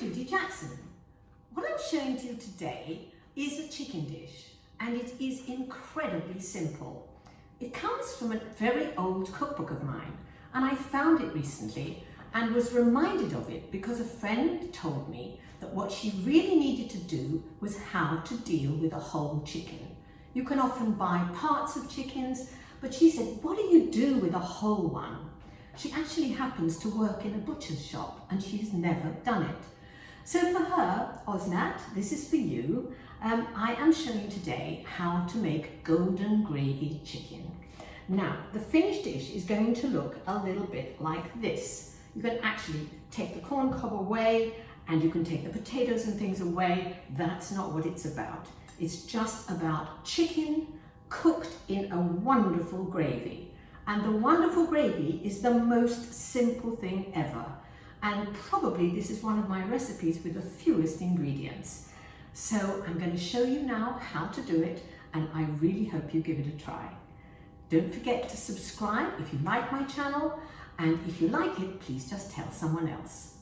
Judy Jackson. What I'm showing to you today is a chicken dish, and it is incredibly simple. It comes from a very old cookbook of mine, and I found it recently and was reminded of it because a friend told me that what she really needed to do was how to deal with a whole chicken. You can often buy parts of chickens, but she said, what do you do with a whole one? She actually happens to work in a butcher's shop and she's never done it. So for her, Osnat, this is for you. I am showing today how to make golden gravy chicken. Now, the finished dish is going to look a little bit like this. You can actually take the corn cob away and you can take the potatoes and things away. That's not what it's about. It's just about chicken cooked in a wonderful gravy. And the wonderful gravy is the most simple thing ever. And probably this is one of my recipes with the fewest ingredients. So I'm going to show you now how to do it, and I really hope you give it a try. Don't forget to subscribe if you like my channel, and if you like it, please just tell someone else.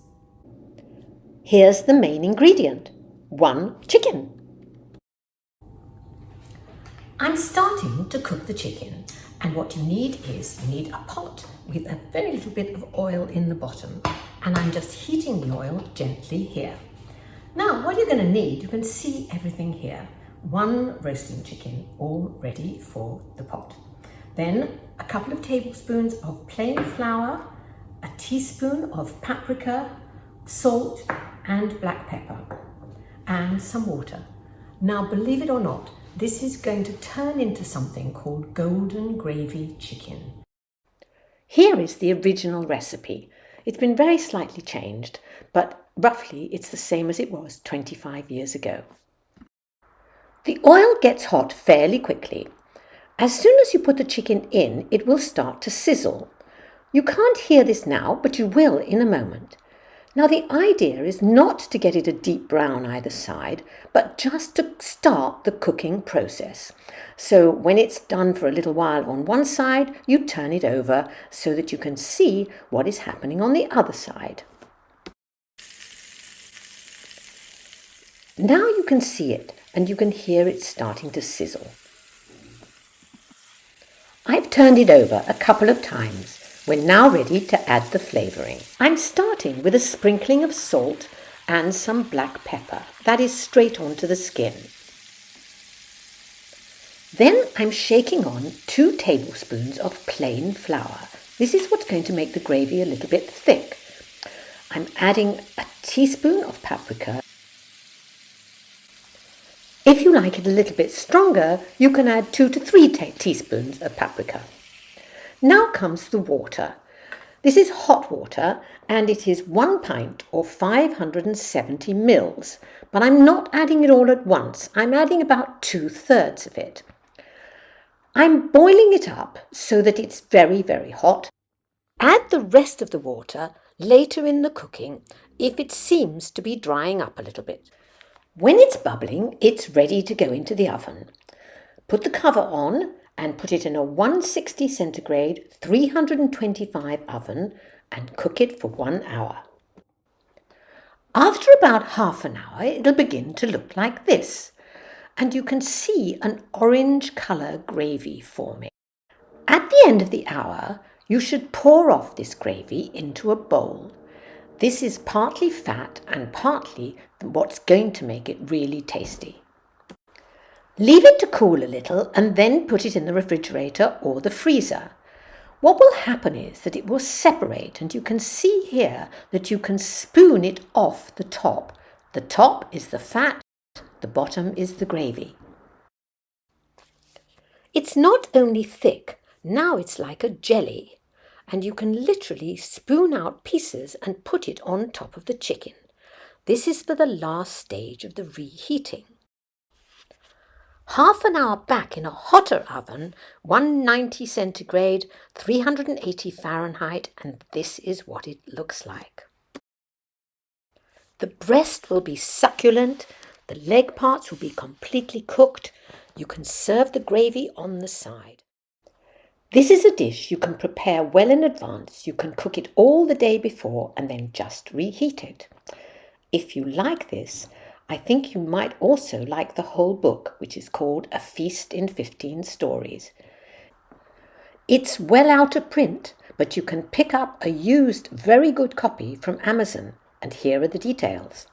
Here's the main ingredient: 1 chicken. I'm starting to cook the chicken, and what you need is a pot with a very little bit of oil in the bottom, and I'm just heating the oil gently here. Now what you're going to need, you can see everything here. 1 roasting chicken all ready for the pot. Then a couple of tablespoons of plain flour, a teaspoon of paprika, salt and black pepper, and some water. Now believe it or not, this is going to turn into something called golden gravy chicken. Here is the original recipe. It's been very slightly changed, but roughly it's the same as it was 25 years ago. The oil gets hot fairly quickly. As soon as you put the chicken in, it will start to sizzle. You can't hear this now, but you will in a moment. Now the idea is not to get it a deep brown either side, but just to start the cooking process. So when it's done for a little while on one side, you turn it over so that you can see what is happening on the other side. Now you can see it and you can hear it starting to sizzle. I've turned it over a couple of times. We're now ready to add the flavouring. I'm starting with a sprinkling of salt and some black pepper. That is straight onto the skin. Then I'm shaking on 2 tablespoons of plain flour. This is what's going to make the gravy a little bit thick. I'm adding a teaspoon of paprika. If you like it a little bit stronger, you can add 2 to 3 teaspoons of paprika. Now comes the water. This is hot water and it is 1 pint or 570 mils, but I'm not adding it all at once. I'm adding about 2/3 of it. I'm boiling it up so that it's very, very hot. Add the rest of the water later in the cooking if it seems to be drying up a little bit. When it's bubbling, it's ready to go into the oven. Put the cover on and put it in a 160 centigrade 325 oven and cook it for 1 hour. After about half an hour, it'll begin to look like this, and you can see an orange colour gravy forming. At the end of the hour, you should pour off this gravy into a bowl. This is partly fat and partly what's going to make it really tasty. Leave it to cool a little and then put it in the refrigerator or the freezer. What will happen is that it will separate, and you can see here that you can spoon it off the top. The top is the fat, the bottom is the gravy. It's not only thick, now it's like a jelly, and you can literally spoon out pieces and put it on top of the chicken. This is for the last stage of the reheating. Half an hour back in a hotter oven, 190 centigrade, 380 Fahrenheit, and this is what it looks like. The breast will be succulent, the leg parts will be completely cooked. You can serve the gravy on the side. This is a dish you can prepare well in advance. You can cook it all the day before and then just reheat it. If you like this, I think you might also like the whole book, which is called A Feast in 15 Stories. It's well out of print, but you can pick up a used, very good copy from Amazon, and here are the details.